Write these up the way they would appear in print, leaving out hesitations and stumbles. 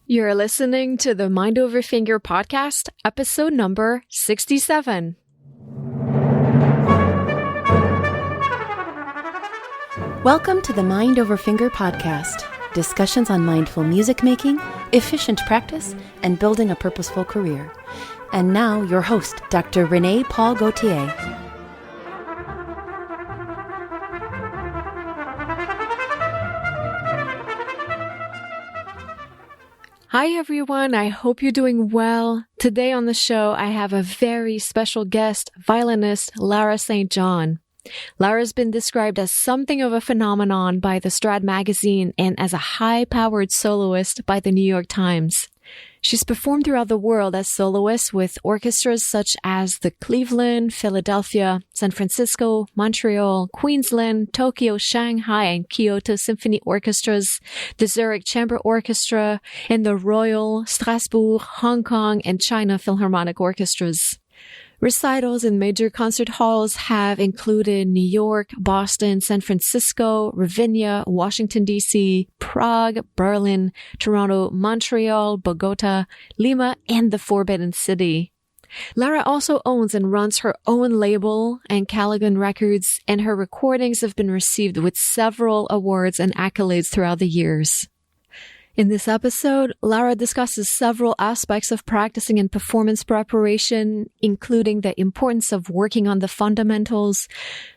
You're listening to the Mind Over Finger podcast, episode number 67. Welcome to the Mind Over Finger podcast, discussions on mindful music making, efficient practice, and building a purposeful career. And now, your host, Dr. Renee Paul Gauthier. Hi everyone, I hope you're doing well. Today on the show, I have a very special guest, violinist Lara St. Lara's been described as something of a phenomenon by the Strad magazine and as a high-powered soloist by the New York Times. She's performed throughout the world as soloist with orchestras such as the Cleveland, Philadelphia, San Francisco, Montreal, Queensland, Tokyo, Shanghai, and Kyoto Symphony Orchestras, the Zurich Chamber Orchestra, and the Royal, Strasbourg, Hong Kong, and China Philharmonic Orchestras. Recitals in major concert halls have included New York, Boston, San Francisco, Ravinia, Washington, D.C., Prague, Berlin, Toronto, Montreal, Bogota, Lima, and the Forbidden City. Lara also owns and runs her own label, Callaghan Records, and her recordings have been received with several awards and accolades throughout the years. In this episode, Lara discusses several aspects of practicing and performance preparation, including the importance of working on the fundamentals,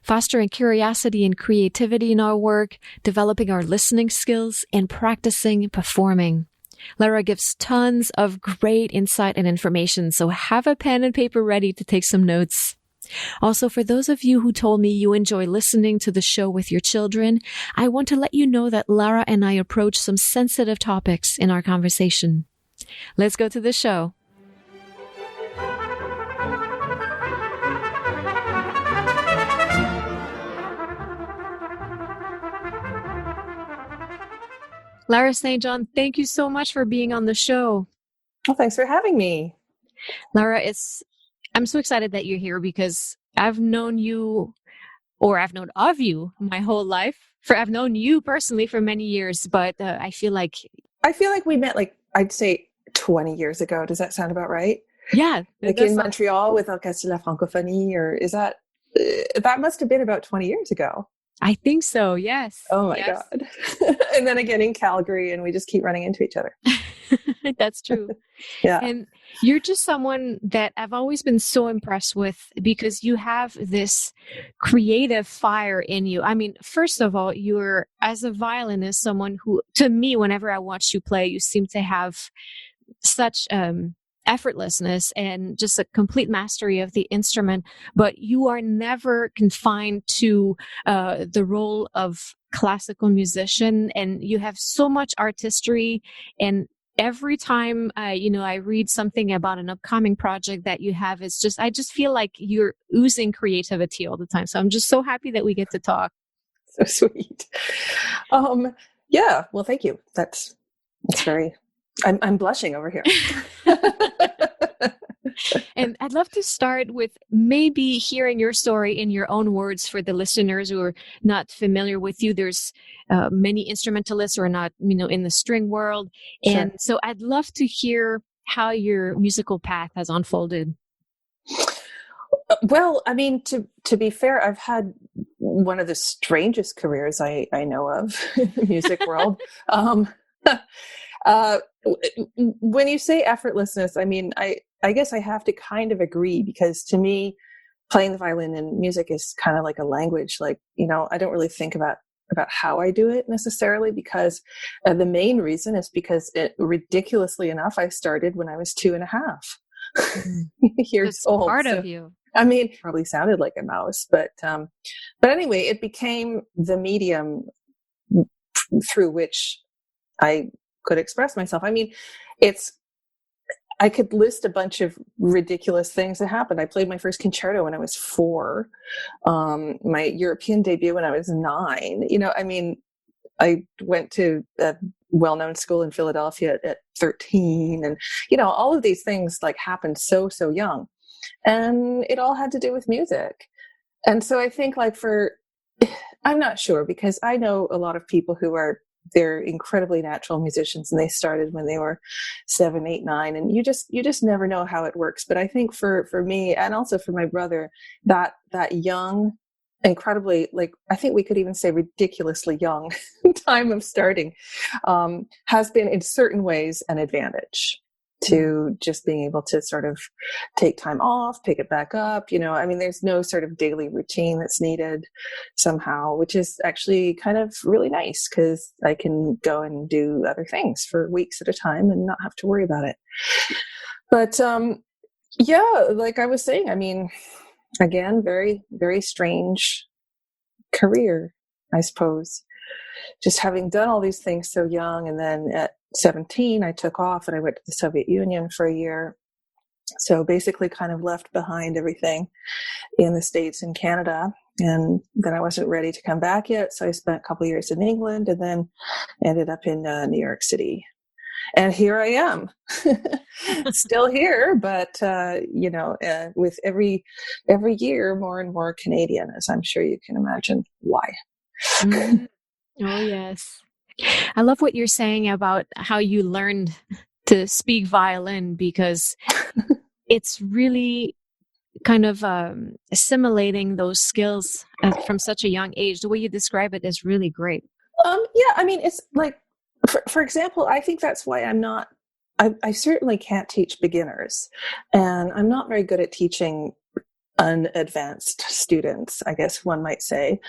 fostering curiosity and creativity in our work, developing our listening skills, and practicing performing. Lara gives tons of great insight and information, so have a pen and paper ready to take some notes. Also, for those of you who told me you enjoy listening to the show with your children, I want to let you know that Lara and I approach some sensitive topics in our conversation. Let's go to the show. Lara St. thank you so much for being on the show. Well, thanks for having me. Lara, I'm so excited that you're here because I've known you, or I've known of you my whole life. I've known you personally for many years, but I feel like we met, I'd say 20 years ago. Does that sound about right? Yeah. In Montreal with Orchestre de la Francophonie, or is that must have been about 20 years ago. I think so, yes. Oh my God. And then again in Calgary, and we just keep running into each other. That's true. Yeah. And you're just someone that I've always been so impressed with because you have this creative fire in you. I mean, first of all, you're, as a violinist, someone who, to me, whenever I watch you play, you seem to have such effortlessness and just a complete mastery of the instrument, but you are never confined to the role of classical musician, and you have so much artistry. And every time I read something about an upcoming project that you have, I just feel like you're oozing creativity all the time. So I'm just so happy that we get to talk. So sweet. Yeah. Well, thank you. That's very. I'm blushing over here. And I'd love to start with maybe hearing your story in your own words for the listeners who are not familiar with you. There's many instrumentalists who are not, in the string world. Sure. And so I'd love to hear how your musical path has unfolded. Well, I mean, to be fair, I've had one of the strangest careers I know of in the music world. When you say effortlessness, I mean, I guess I have to kind of agree, because to me, playing the violin and music is kind of like a language. I don't really think about how I do it necessarily, because the main reason is because ridiculously enough, I started when I was 2.5 years That's old. Part of you. I mean, probably sounded like a mouse, but anyway, it became the medium through which I could express myself. I mean, I could list a bunch of ridiculous things that happened. I played my first concerto when I was 4, my European debut when I was 9. I mean, I went to a well-known school in Philadelphia at 13, and, all of these things happened so young, and it all had to do with music. And so I think I'm not sure, because I know a lot of people who are they're incredibly natural musicians, and they started when they were 7, 8, 9, and you just never know how it works. But I think for me, and also for my brother, that young, incredibly, like, I think we could even say ridiculously young time of starting has been in certain ways an advantage to just being able to sort of take time off, pick it back up. I mean, there's no sort of daily routine that's needed somehow, which is actually kind of really nice, because I can go and do other things for weeks at a time and not have to worry about it. But yeah, like I was saying, I mean, again, very, very strange career, I suppose. Just having done all these things so young, and then at 17, I took off and I went to the Soviet Union for a year. So basically kind of left behind everything in the States and Canada. And then I wasn't ready to come back yet. So I spent a couple of years in England, and then ended up in New York City. And here I am, still here, but, with every year, more and more Canadian, as I'm sure you can imagine why. Mm. Oh, yes. I love what you're saying about how you learned to speak violin, because it's really kind of assimilating those skills from such a young age. The way you describe it is really great. Yeah, I mean, it's like, for example, I think that's why I certainly can't teach beginners, and I'm not very good at teaching unadvanced students, I guess one might say.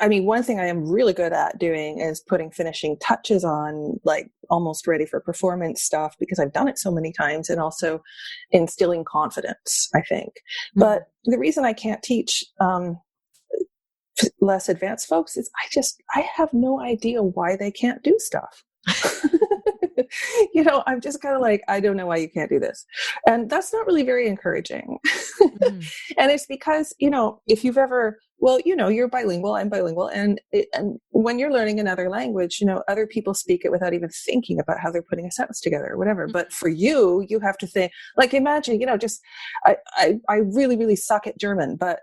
I mean, one thing I am really good at doing is putting finishing touches on, like, almost ready for performance stuff, because I've done it so many times, and also instilling confidence, I think. Mm-hmm. But the reason I can't teach less advanced folks is I have no idea why they can't do stuff. I'm just kind of like, I don't know why you can't do this. And that's not really very encouraging. Mm-hmm. And it's because, if you've ever, you're bilingual, I'm bilingual. And when you're learning another language, other people speak it without even thinking about how they're putting a sentence together or whatever. Mm-hmm. But for you have to think, like, imagine, I really, really suck at German, but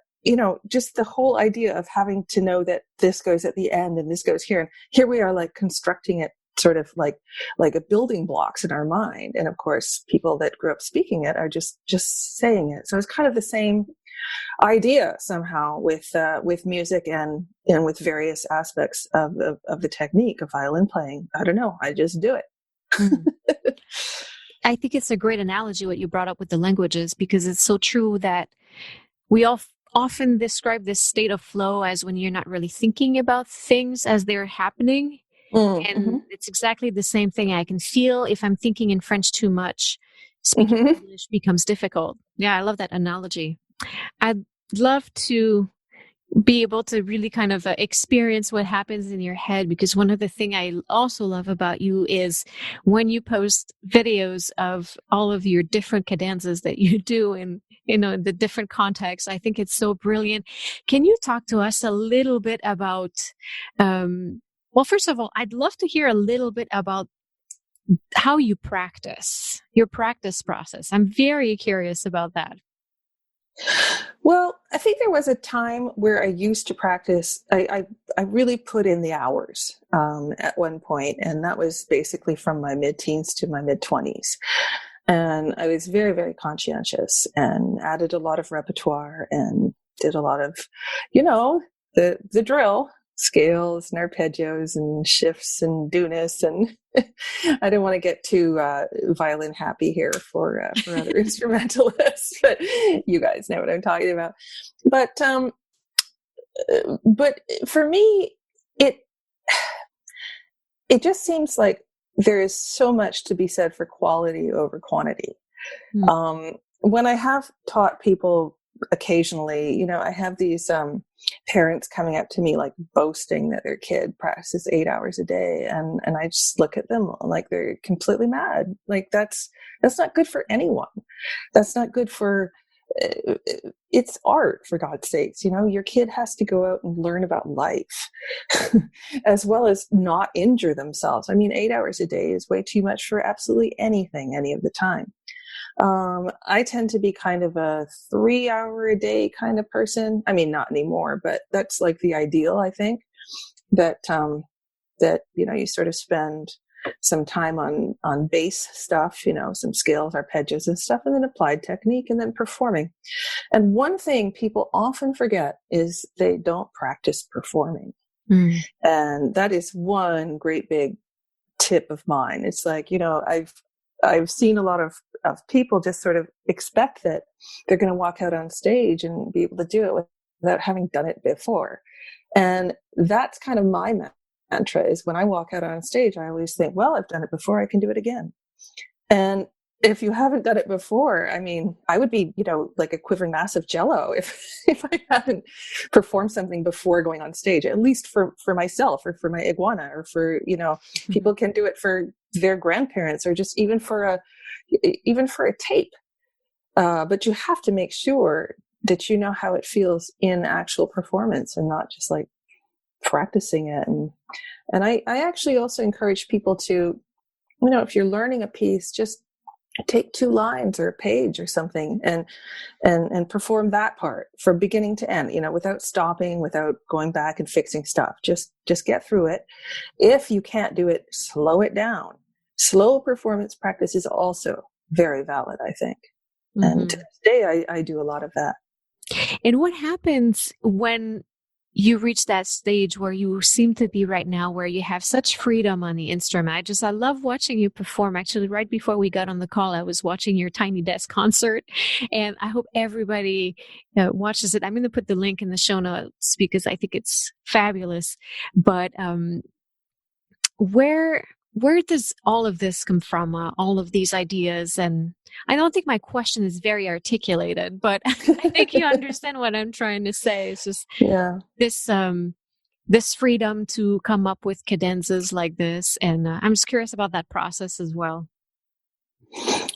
just the whole idea of having to know that this goes at the end and this goes here. And here we are, like, constructing it sort of like a building blocks in our mind. And of course, people that grew up speaking it are just saying it. So it's kind of the same idea somehow with music and with various aspects of the technique of violin playing. I don't know. I just do it. Mm. I think it's a great analogy what you brought up with the languages, because it's so true that we all often describe this state of flow as when you're not really thinking about things as they're happening. Mm-hmm. And it's exactly the same thing. I can feel if I'm thinking in French too much, speaking mm-hmm. English becomes difficult. Yeah, I love that analogy. I'd love to be able to really kind of experience what happens in your head, because one of the things I also love about you is when you post videos of all of your different cadenzas that you do in the different contexts. I think it's so brilliant. Can you talk to us a little bit about well, first of all, I'd love to hear a little bit about how you practice, your practice process. I'm very curious about that. Well, I think there was a time where I used to practice. I really put in the hours at one point, and that was basically from my mid-teens to my mid-20s. And I was very, very conscientious and added a lot of repertoire and did a lot of, the drill. Scales and arpeggios and shifts and dooness, and I don't want to get too violin happy here for other instrumentalists, but you guys know what I'm talking about. But for me, it just seems like there is so much to be said for quality over quantity. Mm. When I have taught people occasionally, I have these parents coming up to me, like, boasting that their kid practices 8 hours a day, and I just look at them like they're completely mad. Like, that's not good for anyone. That's not good for it's art, for God's sakes. Your kid has to go out and learn about life as well as not injure themselves. I mean, 8 hours a day is way too much for absolutely anything, any of the time. I tend to be kind of a 3 hour a day kind of person. I mean, not anymore, but that's like the ideal, I think, that, that, you sort of spend some time on bass stuff, some scales, arpeggios and stuff, and then applied technique, and then performing. And one thing people often forget is they don't practice performing. And that is one great big tip of mine. It's like, I've seen a lot of people just sort of expect that they're going to walk out on stage and be able to do it without having done it before. And that's kind of my mantra, is when I walk out on stage, I always think, well, I've done it before, I can do it again. And if you haven't done it before, I mean, I would be, like a quivering mass of jello if I hadn't performed something before going on stage, at least for myself or for my iguana, or for, people can do it for their grandparents, or just even for a tape. But you have to make sure that you know how it feels in actual performance, and not just like practicing it. And I actually also encourage people to, if you're learning a piece, just take 2 lines or a page or something and perform that part from beginning to end, without stopping, without going back and fixing stuff. Just get through it. If you can't do it, slow it down. Slow performance practice is also very valid, I think. And to this day, I do a lot of that. And what happens when you reach that stage where you seem to be right now, where you have such freedom on the instrument? I love watching you perform. Actually, right before we got on the call, I was watching your Tiny Desk concert, and I hope everybody watches it. I'm going to put the link in the show notes because I think it's fabulous. But where does all of this come from? All of these ideas? And I don't think my question is very articulated, but I think you understand what I'm trying to say. It's just this freedom to come up with cadenzas like this. And I'm just curious about that process as well.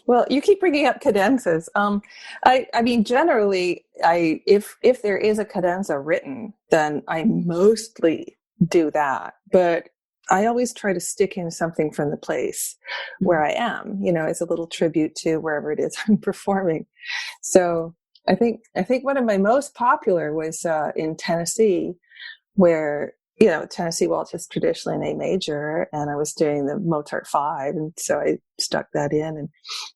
Well, you keep bringing up cadenzas. I mean, generally, if there is a cadenza written, then I mostly do that. But I always try to stick in something from the place where I am, as a little tribute to wherever it is I'm performing. So I think one of my most popular was in Tennessee, where, Tennessee Waltz is traditionally an A major, and I was doing the Mozart 5. And so I stuck that in, and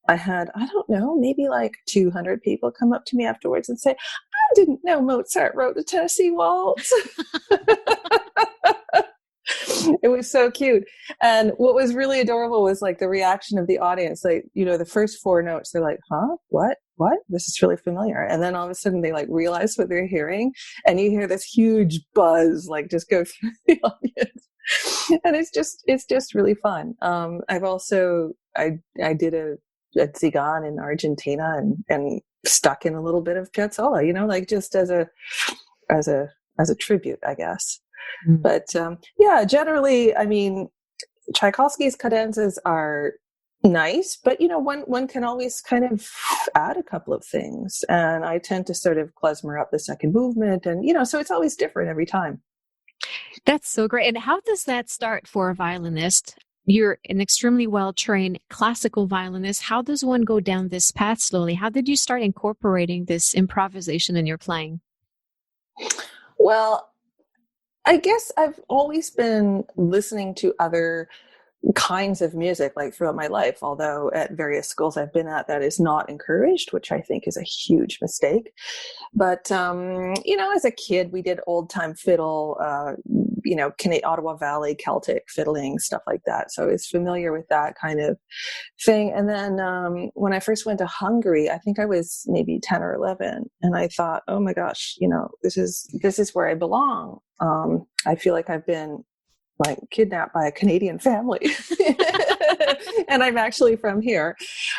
I had, I don't know, maybe like 200 people come up to me afterwards and say, I didn't know Mozart wrote the Tennessee Waltz. It was so cute. And what was really adorable was like the reaction of the audience. Like, the first 4 notes, they're like, huh, what? This is really familiar. And then all of a sudden they like realize what they're hearing, and you hear this huge buzz, like just go through the audience. And it's just really fun. I've also, I did a Zigan in Argentina and stuck in a little bit of Piazzolla, like just as a tribute, I guess. But generally, I mean, Tchaikovsky's cadenzas are nice, but one can always kind of add a couple of things, and I tend to sort of klezmer up the second movement, and so it's always different every time. That's so great. And how does that start for a violinist? You're an extremely well-trained classical violinist. How does one go down this path slowly? How did you start incorporating this improvisation in your playing? Well, I guess I've always been listening to other kinds of music like throughout my life, although at various schools I've been at, that is not encouraged, which I think is a huge mistake. But, as a kid, we did old time fiddle, Ottawa Valley, Celtic fiddling, stuff like that. So I was familiar with that kind of thing. And then when I first went to Hungary, I think I was maybe 10 or 11. And I thought, oh my gosh, this is where I belong. I feel like I've been like kidnapped by a Canadian family. And I'm actually from here.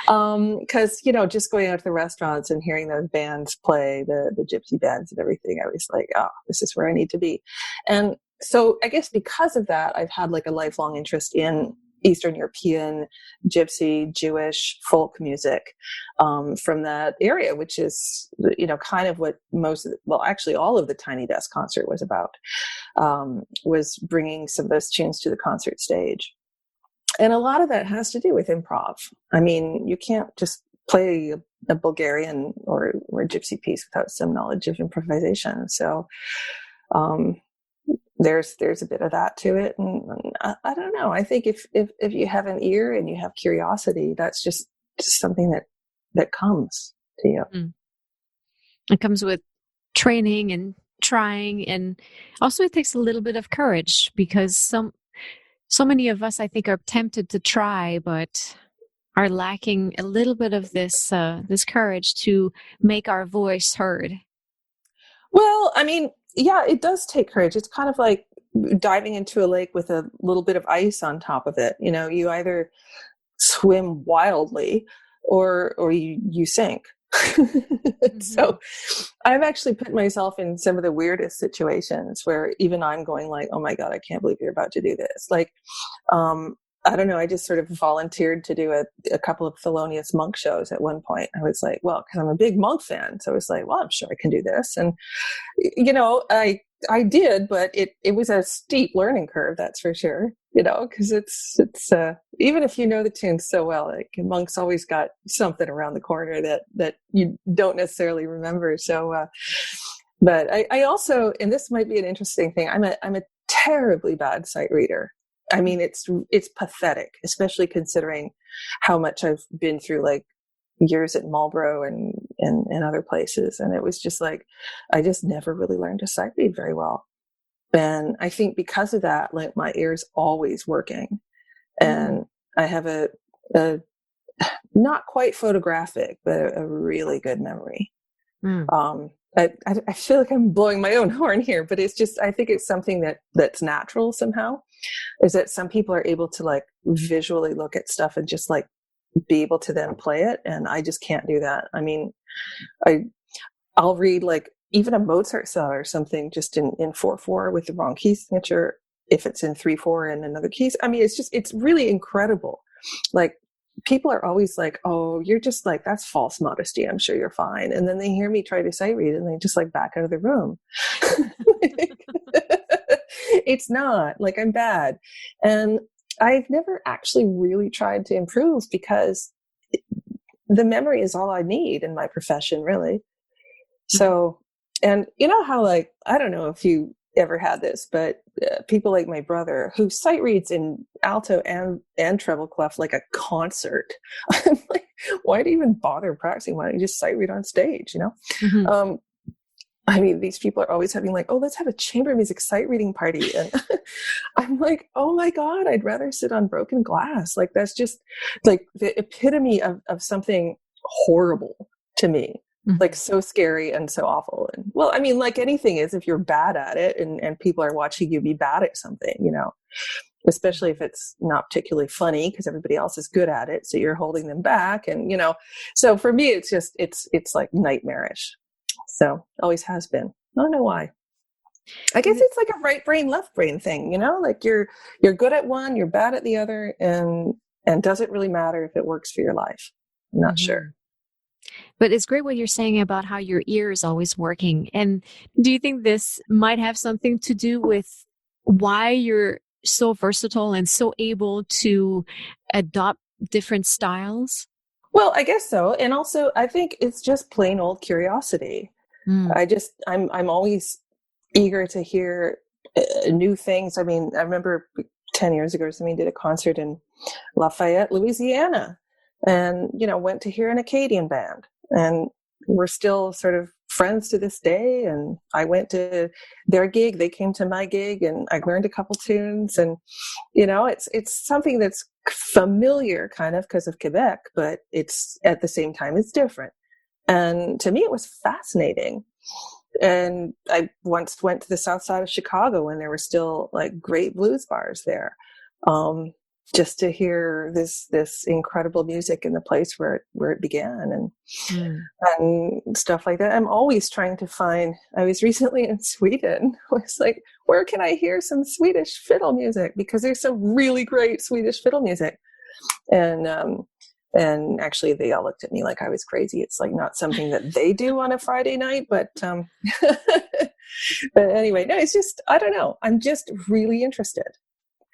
Cause, just going out to the restaurants and hearing those bands play, the gypsy bands and everything, I was like, oh, this is where I need to be. And so I guess because of that, I've had like a lifelong interest in Eastern European, gypsy, Jewish folk music, from that area, which is, kind of what actually all of the Tiny Desk concert was about, was bringing some of those tunes to the concert stage. And a lot of that has to do with improv. I mean, you can't just play a Bulgarian or a gypsy piece without some knowledge of improvisation. So, there's a bit of that to it. And I don't know. I think if you have an ear and you have curiosity, that's just something that comes to you. It comes with training and trying, and also it takes a little bit of courage, because so many of us, I think, are tempted to try, but are lacking a little bit of this courage to make our voice heard. Well, I mean, yeah, it does take courage. It's kind of like diving into a lake with a little bit of ice on top of it. You either swim wildly or you sink. Mm-hmm. So I've actually put myself in some of the weirdest situations where even I'm going like, oh my God, I can't believe you're about to do this. Like, I don't know. I just sort of volunteered to do a couple of Thelonious Monk shows at one point. I was like, well, because I'm a big Monk fan. So I was like, well, I'm sure I can do this. And, I did, but it was a steep learning curve, that's for sure, because it's even if you know the tunes so well, like Monk's always got something around the corner that you don't necessarily remember. So, but I also, and this might be an interesting thing, I'm a terribly bad sight reader. I mean, it's pathetic, especially considering how much I've been through, like years at Marlborough and other places. And it was just like, I just never really learned to sight read very well. And I think because of that, like my ear's always working. And I have a not quite photographic, but a really good memory. I feel like I'm blowing my own horn here, but it's just, I think it's something that's natural somehow, is that some people are able to like visually look at stuff and just like be able to then play it. And I just can't do that. I mean, I'll read like even a Mozart sonata or something just in 4/4 with the wrong key signature, if it's in 3/4 and another key. I mean, it's really incredible. Like people are always like, oh, you're just like, that's false modesty. I'm sure you're fine. And then they hear me try to sight read and they just like back out of the room. It's not like I'm bad. And I've never actually really tried to improve because the memory is all I need in my profession, really. So, and you know how, like, I don't know if you ever had this, but people like my brother who sight reads in alto and treble clef like a concert. I'm like, why do you even bother practicing? Why don't you just sight read on stage, I mean, these people are always having like, oh, let's have a chamber music sight reading party. And I'm like, oh my God, I'd rather sit on broken glass. Like, that's just like the epitome of something horrible to me. Like so scary and so awful. And well, I mean, like anything is, if you're bad at it and people are watching you be bad at something, especially if it's not particularly funny because everybody else is good at it. So you're holding them back. And, so for me, it's just, it's like nightmarish. So always has been. I don't know why. I guess it's like a right brain, left brain thing, like you're good at one, you're bad at the other, and does it really matter if it works for your life? I'm not sure. But it's great what you're saying about how your ear is always working. And do you think this might have something to do with why you're so versatile and so able to adopt different styles? Well, I guess so. And also I think it's just plain old curiosity. I'm always eager to hear new things. I mean, I remember 10 years ago, somebody did a concert in Lafayette, Louisiana, and, went to hear an Acadian band, and we're still sort of friends to this day. And I went to their gig, they came to my gig, and I learned a couple tunes, and, it's something that's familiar kind of because of Quebec, but it's at the same time, it's different. And to me, it was fascinating. And I once went to the south side of Chicago when there were still like great blues bars there, just to hear this incredible music in the place where it began, and stuff like that. I'm always trying to find. I was recently in Sweden. I was like, where can I hear some Swedish fiddle music? Because there's some really great Swedish fiddle music, and actually, they all looked at me like I was crazy. It's like not something that they do on a Friday night, but but anyway, no, it's just, I don't know. I'm just really interested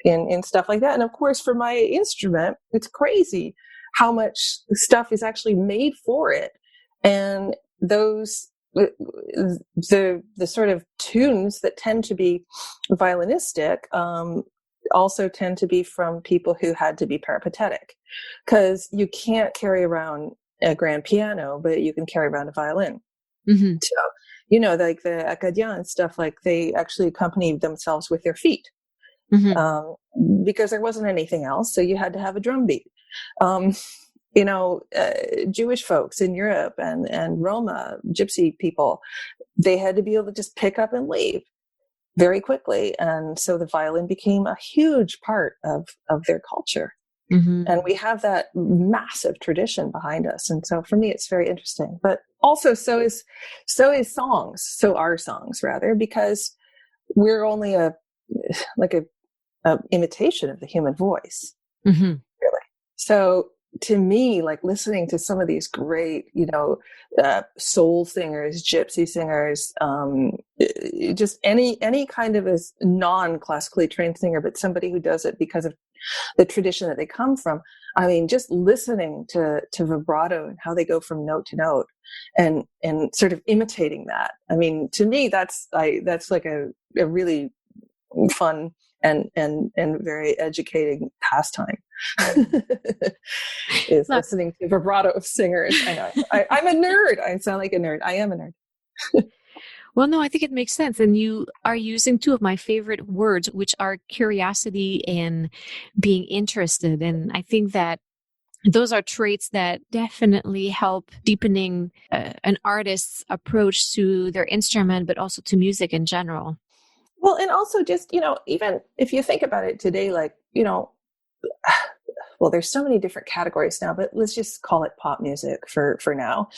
in stuff like that. And of course, for my instrument, it's crazy how much stuff is actually made for it. And those the sort of tunes that tend to be violinistic also tend to be from people who had to be peripatetic, because you can't carry around a grand piano, but you can carry around a violin. Mm-hmm. So, like the acadiens and stuff, like they actually accompanied themselves with their feet. Because there wasn't anything else. So you had to have a drum beat. Jewish folks in Europe and Roma, gypsy people, they had to be able to just pick up and leave very quickly. And so the violin became a huge part of their culture. Mm-hmm. And we have that massive tradition behind us. And so for me, it's very interesting. But also so is songs. So are songs, rather, because we're only a imitation of the human voice, really. So to me, like listening to some of these great, soul singers, gypsy singers, just any kind of a non-classically trained singer, but somebody who does it because of the tradition that they come from. I mean, just listening to vibrato and how they go from note to note, and sort of imitating that. I mean, to me, that's like a really fun and very educating pastime. Is listening to vibrato of singers. I know I'm a nerd. I sound like a nerd. I am a nerd. Well, no, I think it makes sense. And you are using two of my favorite words, which are curiosity and being interested. And I think that those are traits that definitely help deepening an artist's approach to their instrument, but also to music in general. Well, and also just, even if you think about it today, like, well, there's so many different categories now, but let's just call it pop music for now.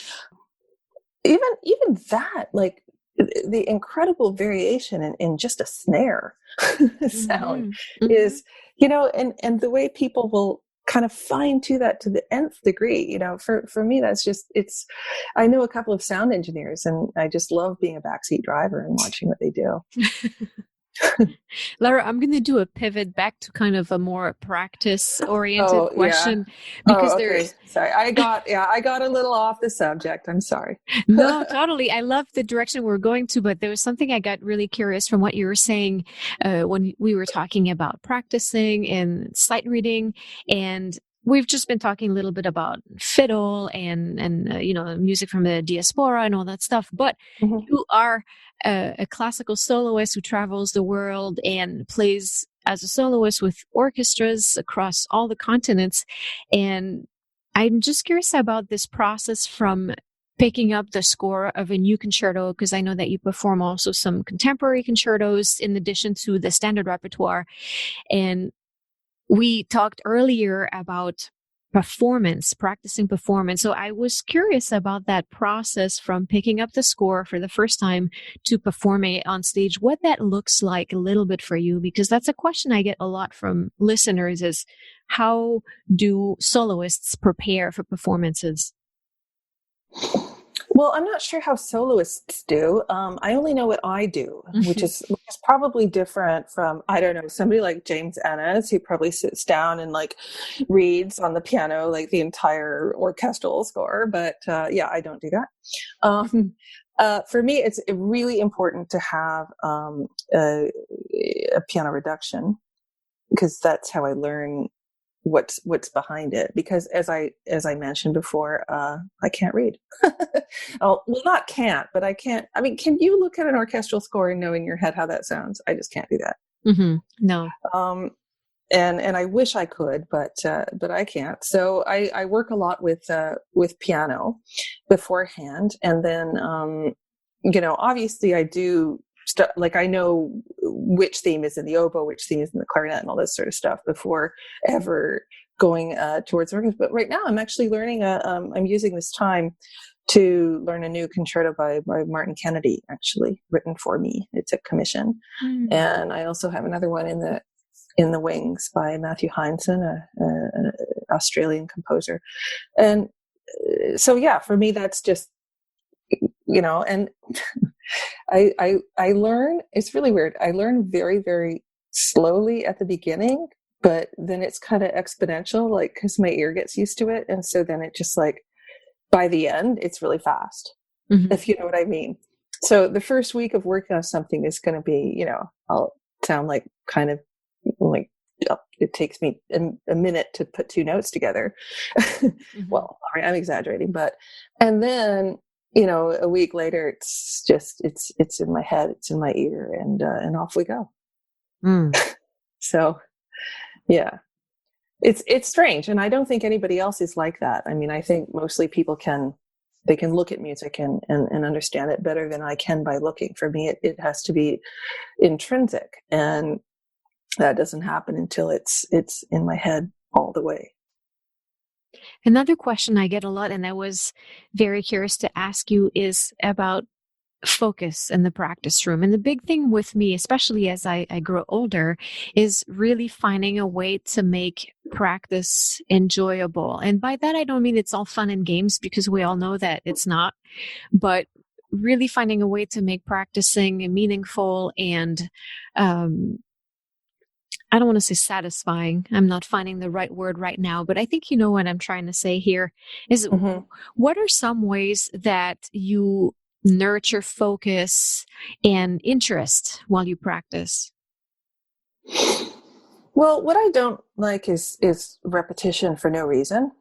Even that, like the incredible variation in just a snare sound is, and the way people will kind of fine tune that to the nth degree. For me, that's just, I know a couple of sound engineers, and I just love being a backseat driver and watching what they do. Lara, I'm going to do a pivot back to kind of a more practice-oriented question. Because there's... Sorry, I got a little off the subject. I'm sorry. No, totally. I love the direction we're going to, but there was something I got really curious from what you were saying when we were talking about practicing and sight reading, and we've just been talking a little bit about fiddle and music from the diaspora and all that stuff. But you are a classical soloist who travels the world and plays as a soloist with orchestras across all the continents. And I'm just curious about this process from picking up the score of a new concerto, because I know that you perform also some contemporary concertos in addition to the standard repertoire. And we talked earlier about practicing performance. So I was curious about that process from picking up the score for the first time to performing it on stage, what that looks like a little bit for you, because that's a question I get a lot from listeners is, how do soloists prepare for performances? Well, I'm not sure how soloists do. I only know what I do, which is probably different from, I don't know, somebody like James Ennis, who probably sits down and like reads on the piano like the entire orchestral score. But I don't do that. For me, it's really important to have a piano reduction, because that's how I learn what's behind it, because as I mentioned before, I can't read. Not can't, but I can't. I mean, can you look at an orchestral score and know in your head how that sounds? I just can't do that. No. And I wish I could, but I can't. So I work a lot with piano beforehand, and then obviously I do stuff like I know which theme is in the oboe, which theme is in the clarinet, and all this sort of stuff before ever going towards organs. But right now I'm actually learning I'm using this time to learn a new concerto by Martin Kennedy, actually written for me. It's a commission. And I also have another one in the wings by Matthew Heinsohn, an Australian composer. And so for me that's just and I learn, it's really weird. I learn very, very slowly at the beginning, but then it's kind of exponential, like, because my ear gets used to it. And so then it just like, by the end, it's really fast. Mm-hmm. if you know what I mean. So the first week of working on something is going to be, I'll sound like kind of like it takes me a minute to put two notes together. Mm-hmm. Well, all right, I'm exaggerating, and then, a week later, it's just, it's in my head, it's in my ear, and off we go. Mm. So yeah, it's strange. And I don't think anybody else is like that. I mean, I think mostly people can look at music and understand it better than I can by looking. For me, it has to be intrinsic, and that doesn't happen until it's in my head all the way. Another question I get a lot, and I was very curious to ask you, is about focus in the practice room. And the big thing with me, especially as I grow older, is really finding a way to make practice enjoyable. And by that, I don't mean it's all fun and games, because we all know that it's not, but really finding a way to make practicing meaningful and, I don't want to say satisfying. I'm not finding the right word right now, but I think you know what I'm trying to say here is, what are some ways that you nurture focus and interest while you practice? Well, what I don't like is repetition for no reason.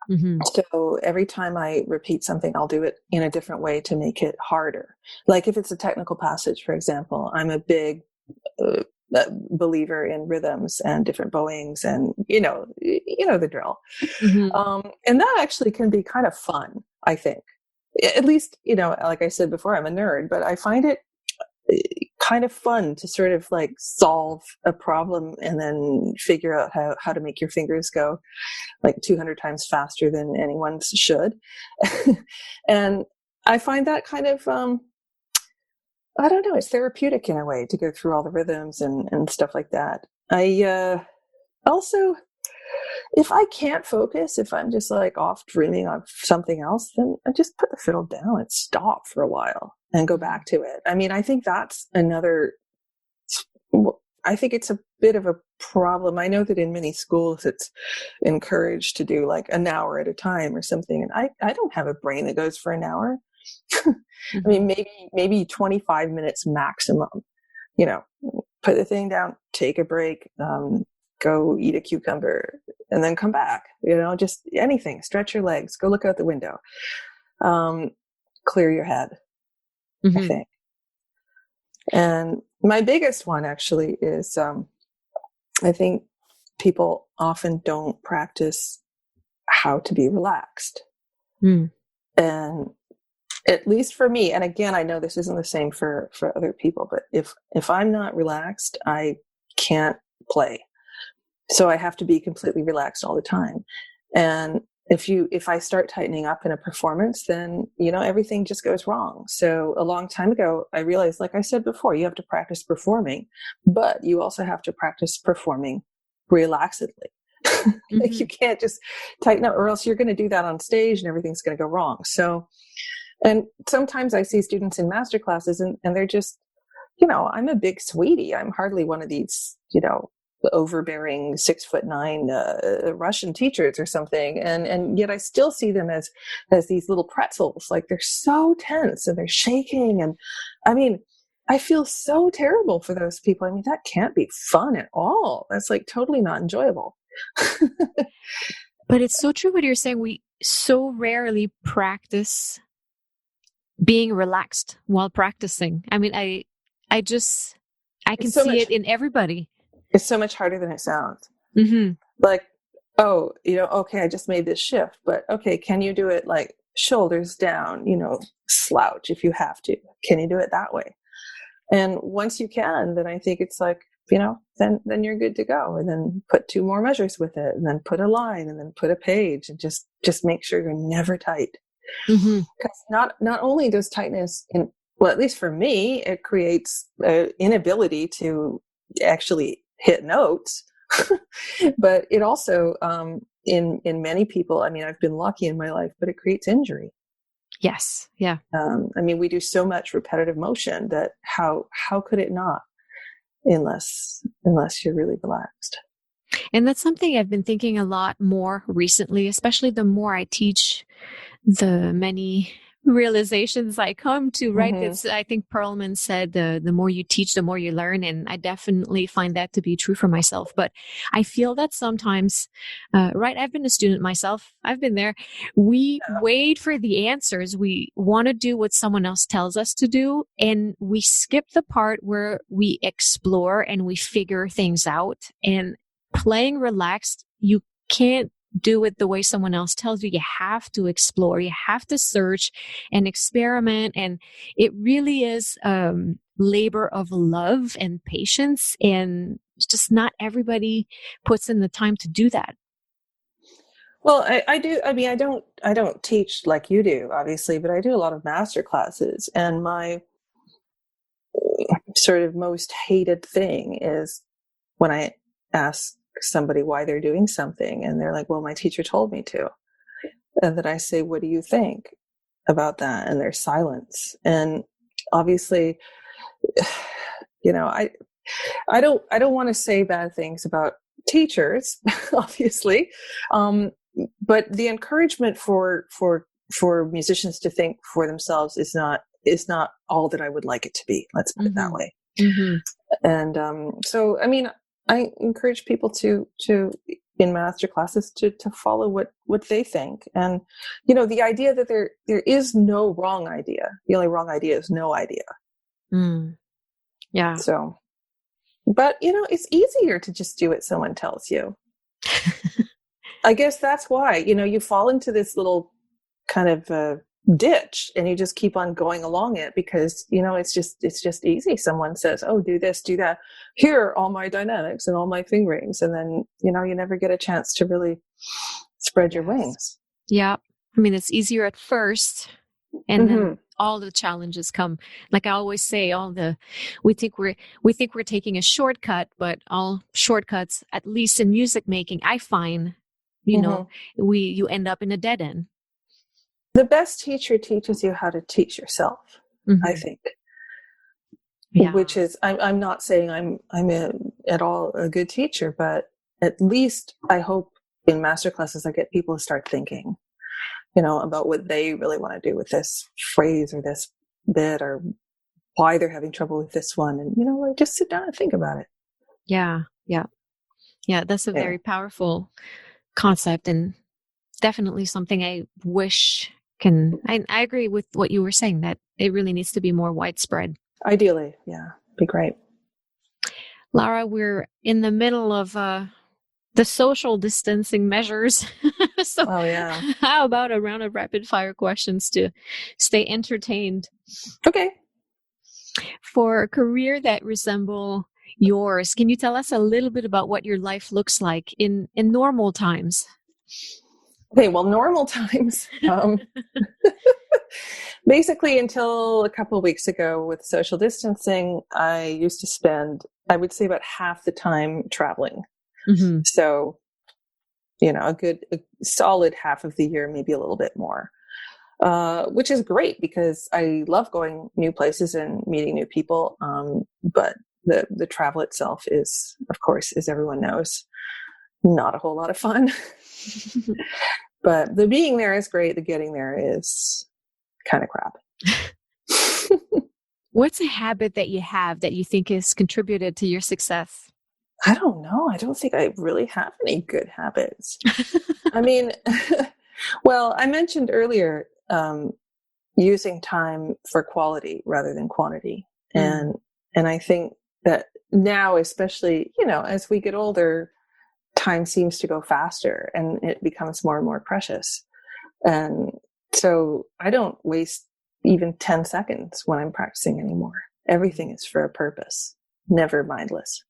Mm-hmm. So every time I repeat something, I'll do it in a different way to make it harder. Like if it's a technical passage, for example, I'm a big believer in rhythms and different bowings, and you know the drill. Mm-hmm. And that actually can be kind of fun, I think. At least, like I said before, I'm a nerd, but I find it kind of fun to sort of like solve a problem and then figure out how to make your fingers go like 200 times faster than anyone should. And I find that kind of, I don't know, it's therapeutic in a way to go through all the rhythms and stuff like that. I also, if I can't focus, if I'm just like off dreaming of something else, then I just put the fiddle down and stop for a while and go back to it. I mean, I think that's another, I think it's a bit of a problem. I know that in many schools it's encouraged to do like an hour at a time or something. And I don't have a brain that goes for an hour. I mean, maybe 25 minutes maximum, put the thing down, take a break, go eat a cucumber and then come back, just anything, stretch your legs, go look out the window, clear your head, I think. And my biggest one actually is, I think people often don't practice how to be relaxed. And at least for me, and again, I know this isn't the same for other people, but if I'm not relaxed, I can't play. So I have to be completely relaxed all the time. And if I start tightening up in a performance, then, everything just goes wrong. So a long time ago, I realized, like I said before, you have to practice performing, but you also have to practice performing relaxedly. Like you can't just tighten up, or else you're going to do that on stage and everything's going to go wrong. So, and sometimes I see students in master classes and they're just, I'm a big sweetie. I'm hardly one of these, overbearing 6'9" Russian teachers or something, and yet I still see them as these little pretzels. Like they're so tense and they're shaking, and I mean, I feel so terrible for those people. I mean, that can't be fun at all. That's like totally not enjoyable. But it's so true what you're saying. We so rarely practice being relaxed while practicing. I mean, I can see it in everybody. It's so much harder than it sounds. Like, okay, I just made this shift, but okay, can you do it like shoulders down, slouch if you have to? Can you do it that way? And once you can, then I think it's like, then you're good to go. And then put two more measures with it, and then put a line, and then put a page, and just make sure you're never tight. Because not only does tightness, at least for me, it creates an inability to actually hit notes, but it also, in many people, I mean, I've been lucky in my life, but it creates injury. Yes. Yeah. I mean, we do so much repetitive motion that how could it not, unless you're really relaxed. And that's something I've been thinking a lot more recently, especially the more I teach the many realizations I come to, right? Mm-hmm. It's, I think Perlman said, the more you teach, the more you learn. And I definitely find that to be true for myself. But I feel that sometimes, right? I've been a student myself. I've been there. We wait for the answers. We want to do what someone else tells us to do. And we skip the part where we explore and we figure things out. And playing relaxed, you can't do it the way someone else tells you. You have to explore, you have to search and experiment. And it really is labor of love and patience. And it's just not everybody puts in the time to do that. Well, I do. I mean, I don't teach like you do, obviously, but I do a lot of master classes. And my sort of most hated thing is when I ask somebody why they're doing something and they're like, well, my teacher told me to. And then I say, what do you think about that? And there's silence. And obviously, you know, I don't want to say bad things about teachers, obviously. But the encouragement for musicians to think for themselves is not all that I would like it to be. Let's put it that way. Mm-hmm. And so, I mean, I encourage people to in master classes to follow what they think. And, you know, the idea that there is no wrong idea. The only wrong idea is no idea. Mm. Yeah. So, but, you know, it's easier to just do what someone tells you. I guess that's why, you know, you fall into this little kind of ditch and you just keep on going along it because, you know, it's just easy. Someone says, oh, do this, do that. Here are all my dynamics and all my fingerings. And then, you know, you never get a chance to really spread your wings. Yeah. I mean, it's easier at first and then all the challenges come. Like I always say, we think we're taking a shortcut, but all shortcuts, at least in music making, I find, you know, you end up in a dead end. The best teacher teaches you how to teach yourself, I think. Yeah. Which is, I'm not saying I'm at all a good teacher, but at least I hope in master classes I get people to start thinking, you know, about what they really want to do with this phrase or this bit or why they're having trouble with this one. And, you know, like just sit down and think about it. Yeah. Yeah. Yeah. That's a very powerful concept and definitely something I wish I agree with what you were saying, that it really needs to be more widespread. Ideally. Yeah. Be great. Lara, we're in the middle of the social distancing measures. So how about a round of rapid fire questions to stay entertained? Okay. For a career that resemble yours, can you tell us a little bit about what your life looks like in normal times? Okay, well, normal times, basically until a couple of weeks ago with social distancing, I used to spend, I would say about half the time traveling. Mm-hmm. So, you know, a solid half of the year, maybe a little bit more, which is great because I love going new places and meeting new people. But the travel itself is, of course, as everyone knows, not a whole lot of fun. But the being there is great. The getting there is kind of crap. What's a habit that you have that you think has contributed to your success? I don't know. I don't think I really have any good habits. I mean, well, I mentioned earlier using time for quality rather than quantity. And I think that now, especially, you know, as we get older, time seems to go faster and it becomes more and more precious. And so I don't waste even 10 seconds when I'm practicing anymore. Everything is for a purpose, never mindless.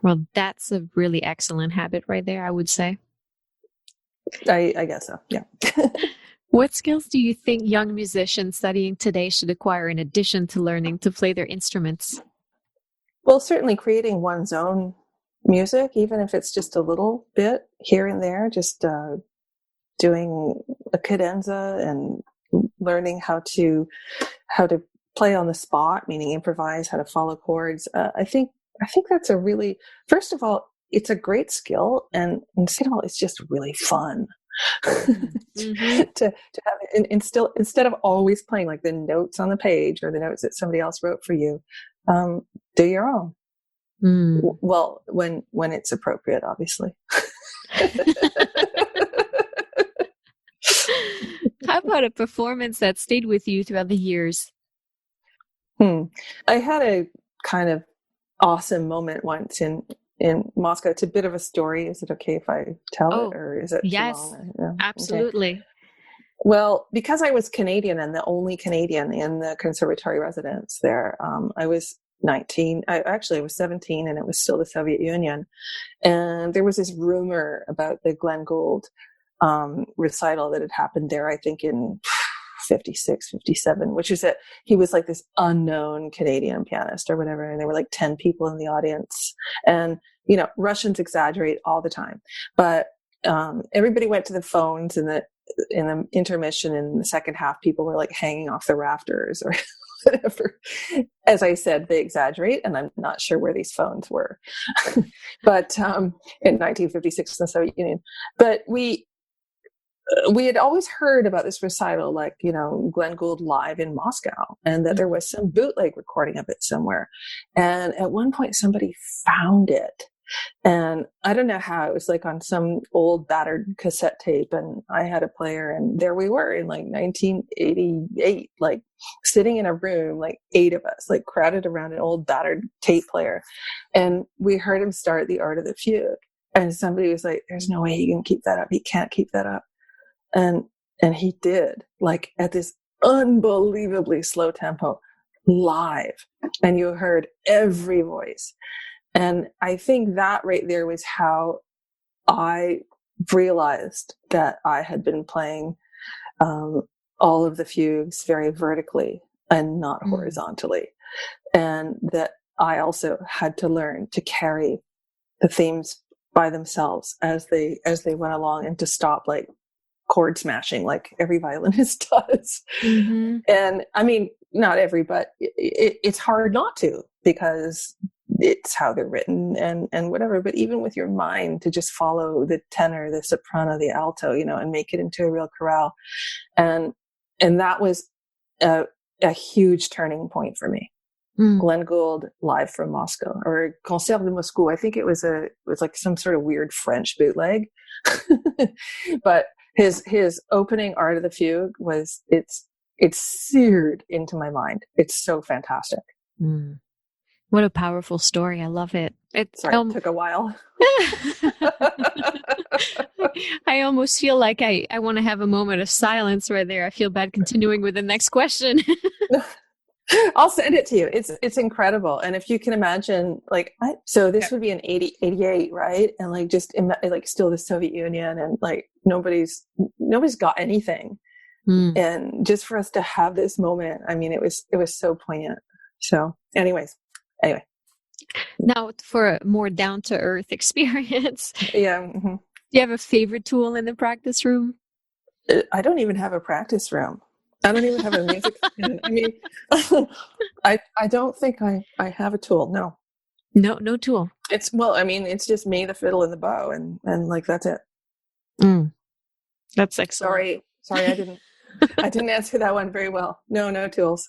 Well, that's a really excellent habit right there, I would say. I guess so, yeah. What skills do you think young musicians studying today should acquire in addition to learning to play their instruments? Well, certainly creating one's own music, even if it's just a little bit here and there, just doing a cadenza and learning how to play on the spot, meaning improvise, how to follow chords. I think that's a really, first of all, it's a great skill, and second of all, it's just really fun. Mm-hmm. to have it, and still, instead of always playing like the notes on the page or the notes that somebody else wrote for you, do your own. Mm. Well, when it's appropriate, obviously. How about a performance that stayed with you throughout the years? I had a kind of awesome moment once in Moscow. It's a bit of a story. Is it okay if I tell it, Oh, or is it too yes, long? Yeah. Okay. absolutely. Well, because I was Canadian and the only Canadian in the conservatory residence there, I was 19. I was 17, and it was still the Soviet Union. And there was this rumor about the Glenn Gould recital that had happened there, I think in 56, 57, which is that he was like this unknown Canadian pianist or whatever. And there were like 10 people in the audience. And, Russians exaggerate all the time. But everybody went to the phones, and in the intermission in the second half, people were like hanging off the rafters or whatever. As I said, they exaggerate, and I'm not sure where these phones were. But in 1956 in the Soviet Union. But we had always heard about this recital, like, Glenn Gould live in Moscow, and that there was some bootleg recording of it somewhere. And at one point, somebody found it. And I don't know how, it was like on some old battered cassette tape, and I had a player, and there we were in like 1988, like sitting in a room, like 8 of us, like crowded around an old battered tape player. And we heard him start the Art of the Fugue. And somebody was like, there's no way he can keep that up. He can't keep that up. And he did, like at this unbelievably slow tempo, live. And you heard every voice. And I think that right there was how I realized that I had been playing all of the fugues very vertically and not horizontally. And that I also had to learn to carry the themes by themselves as they went along, and to stop like chord smashing like every violinist does. Mm-hmm. And I mean, not every, but it's hard not to, because it's how they're written and whatever. But even with your mind, to just follow the tenor, the soprano, the alto, and make it into a real chorale. And that was a huge turning point for me. Glenn Gould live from Moscow, or Concert de Moscou. I think it was like some sort of weird French bootleg. But his opening Art of the Fugue was, it's seared into my mind. It's so fantastic. What a powerful story. I love it. It took a while. I almost feel like I want to have a moment of silence right there. I feel bad continuing with the next question. I'll send it to you. It's incredible. And if you can imagine, like, so this would be in 88, right? And like, just like still the Soviet Union, and like nobody's got anything. And just for us to have this moment, I mean, it was so poignant. So anyway. Now for a more down to earth experience. Yeah. Mm-hmm. Do you have a favorite tool in the practice room? I don't even have a practice room. I don't even have a music. I mean, I don't think I have a tool. No tool. It's just me, the fiddle, and the bow, and like that's it. That's excellent. Sorry, I didn't answer that one very well. No tools.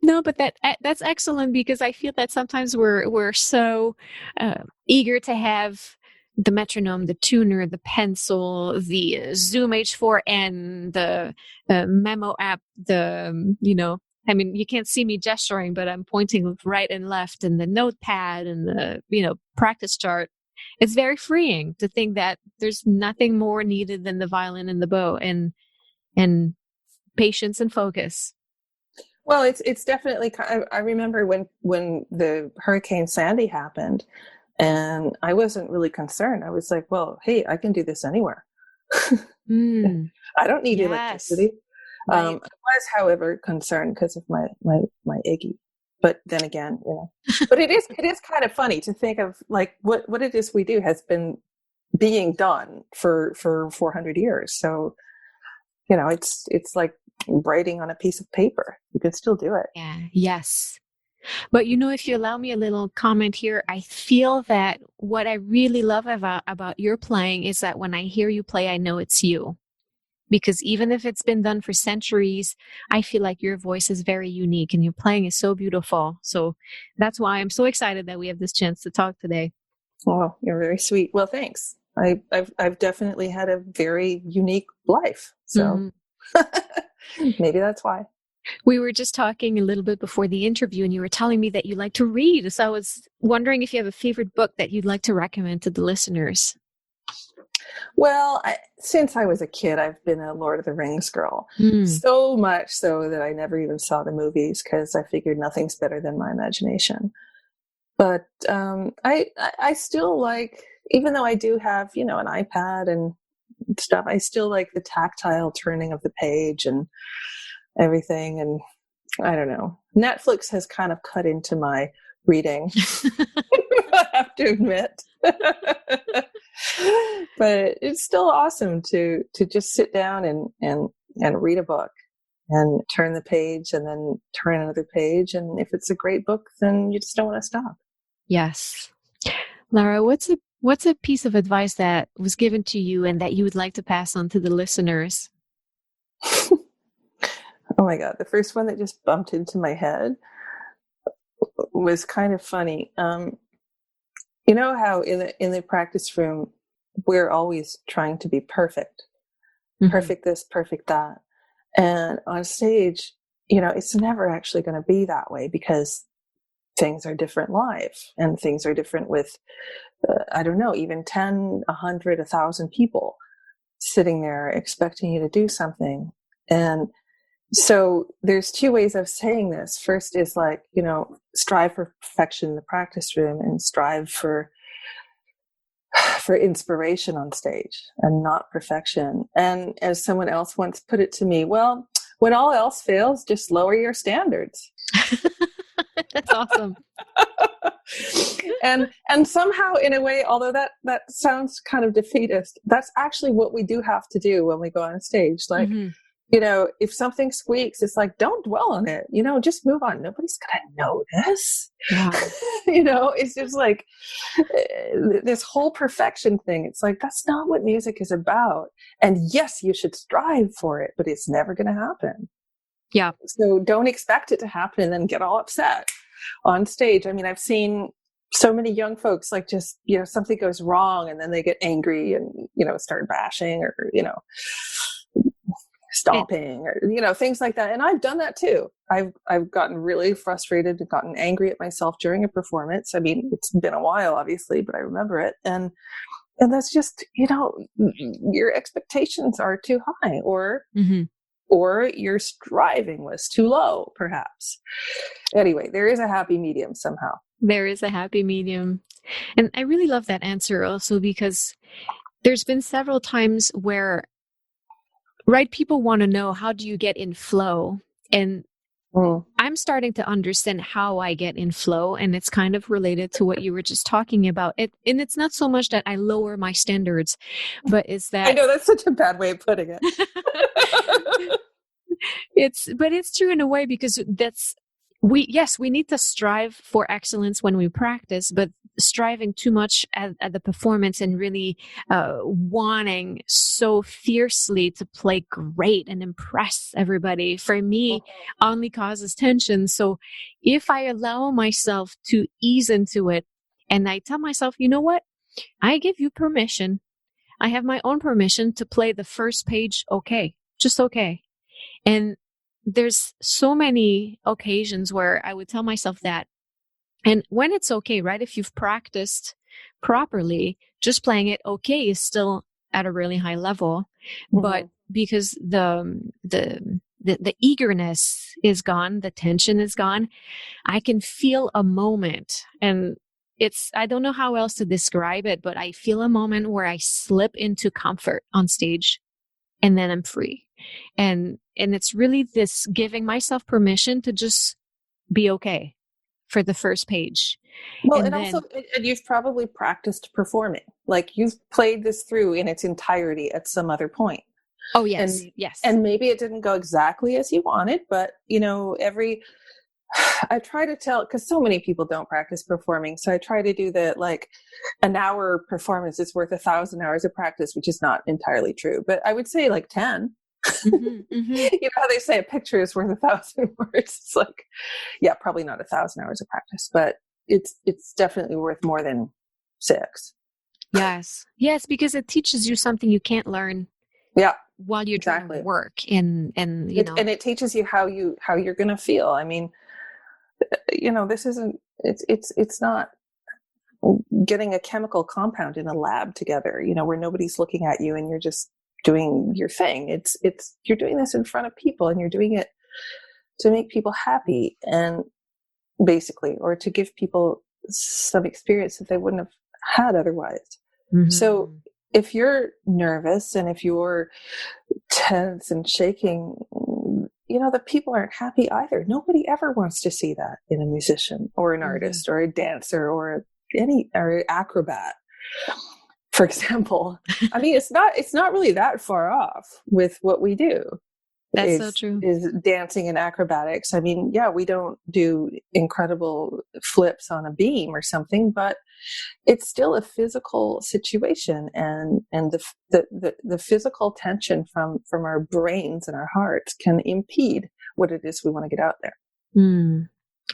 No, but that's excellent, because I feel that sometimes we're so eager to have the metronome, the tuner, the pencil, the Zoom H4n, the memo app, I mean, you can't see me gesturing, but I'm pointing right and left, and the notepad and the, practice chart. It's very freeing to think that there's nothing more needed than the violin and the bow and patience and focus. Well, it's definitely, I remember when the Hurricane Sandy happened, and I wasn't really concerned. I was like, well, hey, I can do this anywhere. I don't need electricity. Right. I was, however, concerned because of my Iggy. But then again, but it is kind of funny to think of like what it is we do has been being done for 400 years. So, it's like writing on a piece of paper. You can still do it. Yeah. Yes. But if you allow me a little comment here, I feel that what I really love about your playing is that when I hear you play, I know it's you. Because even if it's been done for centuries, I feel like your voice is very unique and your playing is so beautiful. So that's why I'm so excited that we have this chance to talk today. Oh, you're very sweet. Well, thanks. I've definitely had a very unique life. So maybe that's why. We were just talking a little bit before the interview, and you were telling me that you like to read. So I was wondering if you have a favorite book that you'd like to recommend to the listeners. Well, since I was a kid, I've been a Lord of the Rings girl. So much so that I never even saw the movies because I figured nothing's better than my imagination. But I still like, even though I do have, an iPad and stuff, I still like the tactile turning of the page and everything. And I don't know. Netflix has kind of cut into my reading, I have to admit. But it's still awesome to just sit down and read a book and turn the page and then turn another page. And if it's a great book, then you just don't want to stop. Yes. Lara, what's a piece of advice that was given to you and that you would like to pass on to the listeners? Oh my God. The first one that just bumped into my head was kind of funny. You know how in the practice room, we're always trying to be perfect, perfect this, perfect that. And on stage, it's never actually going to be that way because things are different live and things are different with, I don't know, even 10, 100, 1,000 people sitting there expecting you to do something. And so there's two ways of saying this. First is like, strive for perfection in the practice room and strive for inspiration on stage and not perfection. And as someone else once put it to me, well, when all else fails, just lower your standards. That's awesome. and somehow in a way, although that sounds kind of defeatist, that's actually what we do have to do when we go on stage. Like, if something squeaks, it's like, don't dwell on it, just move on. Nobody's gonna notice. Yeah. It's just like this whole perfection thing. It's like, that's not what music is about. And yes, you should strive for it, but it's never going to happen. Yeah. So don't expect it to happen and then get all upset on stage. I mean, I've seen so many young folks like just, something goes wrong and then they get angry and, start bashing or, stomping or, things like that. And I've done that too. I've gotten really frustrated and gotten angry at myself during a performance. I mean, it's been a while, obviously, but I remember it. And that's just, your expectations are too high or your striving was too low, perhaps. Anyway, there is a happy medium somehow. There is a happy medium. And I really love that answer also because there's been several times where, right, people want to know, how do you get in flow? And I'm starting to understand how I get in flow. And it's kind of related to what you were just talking about. And it's not so much that I lower my standards, but it's that... I know, that's such a bad way of putting it. It's true in a way because we need to strive for excellence when we practice, but striving too much at the performance and really wanting so fiercely to play great and impress everybody, for me, only causes tension. So if I allow myself to ease into it and I tell myself, you know what, I give you permission. I have my own permission to play the first page okay, just okay. And there's so many occasions where I would tell myself that. And when it's okay, right? If you've practiced properly, just playing it okay is still at a really high level. But because the eagerness is gone, the tension is gone, I can feel a moment. And I don't know how else to describe it, but I feel a moment where I slip into comfort on stage and then I'm free. And it's really this giving myself permission to just be okay for the first page. Well, and also you've probably practiced performing. Like you've played this through in its entirety at some other point. Oh, yes. Yes. And maybe it didn't go exactly as you wanted, but every I try to tell, because so many people don't practice performing. So I try to do the, like, an hour performance is worth 1,000 hours of practice, which is not entirely true, but I would say like 10. You know how they say a picture is worth 1,000 words? It's like, yeah, probably not 1,000 hours of practice, but it's definitely worth more than 6. Yes, because it teaches you something you can't learn. Yeah, while you're exactly. doing work, and you know, and it teaches you how you're going to feel. I mean, you know, this isn't, it's not getting a chemical compound in a lab together, you know, where nobody's looking at you and you're just doing your thing. It's you're doing this in front of people, and you're doing it to make people happy, and basically, or to give people some experience that they wouldn't have had otherwise. So if you're nervous and if you're tense and shaking, you know, the people aren't happy either. Nobody ever wants to see that in a musician or an artist or a dancer or an acrobat, for example. I mean, it's not really that far off with what we do. That's so true. Is dancing and acrobatics. I mean, yeah, we don't do incredible flips on a beam or something, but it's still a physical situation, and the physical tension from our brains and our hearts can impede what it is we want to get out there.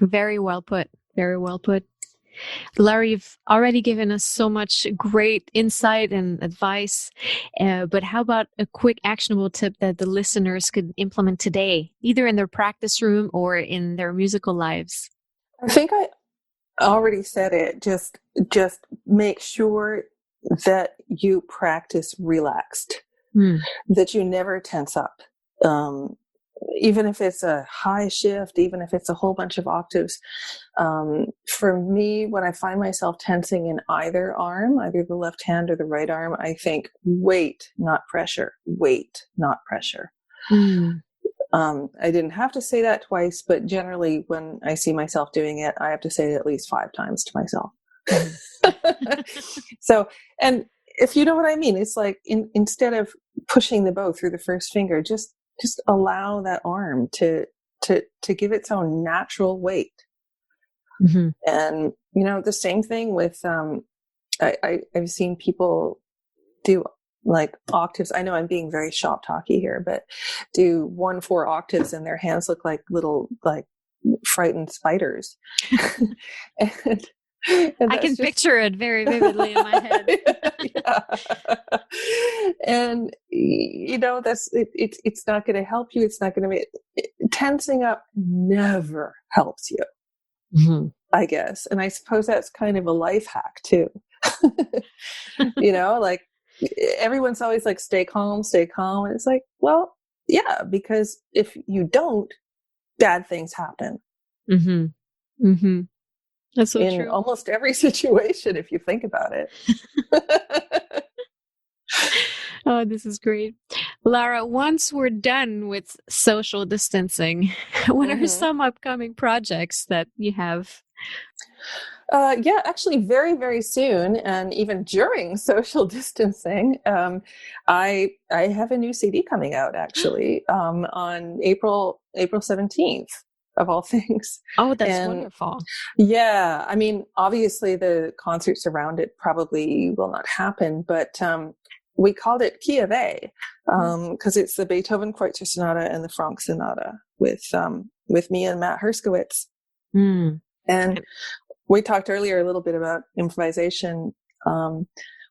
Very well put. Very well put. Lara, you've already given us so much great insight and advice, but how about a quick actionable tip that the listeners could implement today, either in their practice room or in their musical lives? I think I already said it. Just make sure that you practice relaxed, that you never tense up. Even if it's a high shift, even if it's a whole bunch of octaves. For me, when I find myself tensing in either arm, either the left hand or the right arm, I think weight, not pressure. Weight, not pressure. I didn't have to say that twice, but generally when I see myself doing it, I have to say it at least 5 times to myself. So, and if you know what I mean, it's like instead of pushing the bow through the first finger, just allow that arm to give its own natural weight. And, you know, the same thing with, I've seen people do like octaves. I know I'm being very shop talky here, but do 1/4 octaves and their hands look like little, like frightened spiders. and I can picture it very vividly in my head. Yeah. And, you know, it's not going to help you. It's not going to be, tensing up never helps you, I guess. And I suppose that's kind of a life hack too. You know, like everyone's always like, stay calm. And it's like, well, yeah, because if you don't, bad things happen. That's so in true. Almost every situation, if you think about it. Oh, this is great. Lara, once we're done with social distancing, what are some upcoming projects that you have? Yeah, actually very, very soon, and even during social distancing, I have a new CD coming out actually, on April 17th. Of all things. Oh, that's wonderful. Yeah. I mean, obviously the concerts around it probably will not happen, but, we called it Key of A, cause it's the Beethoven Kreutzer Sonata and the Franck Sonata with me and Matt Herskowitz. And we talked earlier a little bit about improvisation,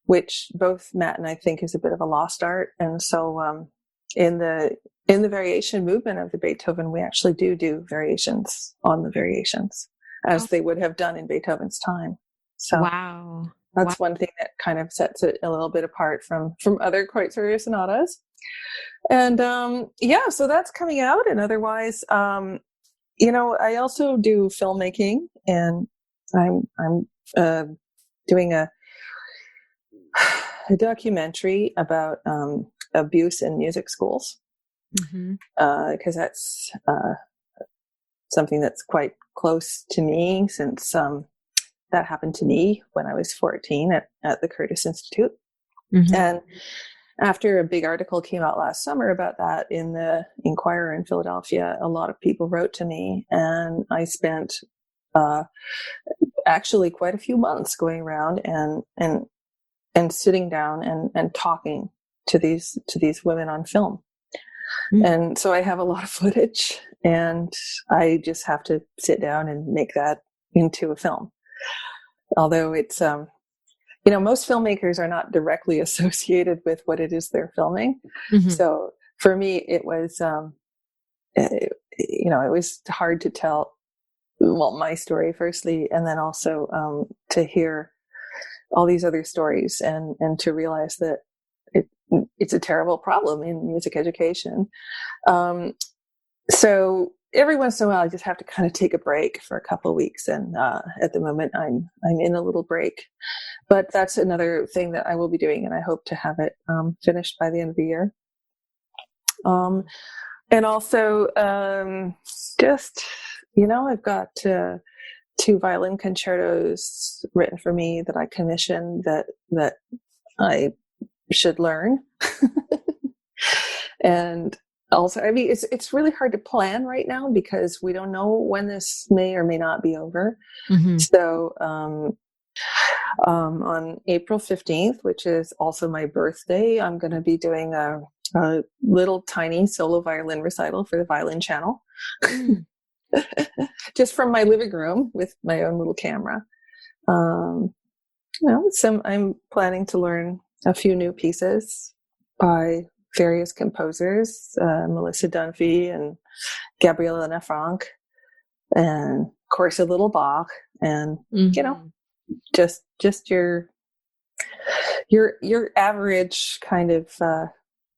which both Matt and I think is a bit of a lost art. And so, in the variation movement of the Beethoven, we actually do variations on the variations as they would have done in Beethoven's time. So that's one thing that kind of sets it a little bit apart from other Kreutzer sonatas. And, yeah, so that's coming out. And otherwise, you know, I also do filmmaking, and I'm doing a documentary about, abuse in music schools, because that's something that's quite close to me, since that happened to me when I was 14 at the Curtis Institute. And after a big article came out last summer about that in the Inquirer in Philadelphia, a lot of people wrote to me, and I spent actually quite a few months going around and sitting down and talking to these women on film. And so I have a lot of footage, and I just have to sit down and make that into a film. Although it's, most filmmakers are not directly associated with what it is they're filming. Mm-hmm. So for me, it was, it was hard to tell, my story firstly, and then also to hear all these other stories and to realize that it's a terrible problem in music education. So every once in a while, I just have to kind of take a break for a couple of weeks. And at the moment, I'm in a little break. But that's another thing that I will be doing, and I hope to have it finished by the end of the year. And also, I've got 2 violin concertos written for me that I commissioned that I should learn. And also, I mean, it's really hard to plan right now because we don't know when this may or may not be over. Mm-hmm. So on April 15th, which is also my birthday, I'm going to be doing a little tiny solo violin recital for the Violin Channel. Just from my living room with my own little camera. I'm planning to learn a few new pieces by various composers, Melissa Dunphy and Gabriela Nafranc, and of course a little Bach, and just your average kind of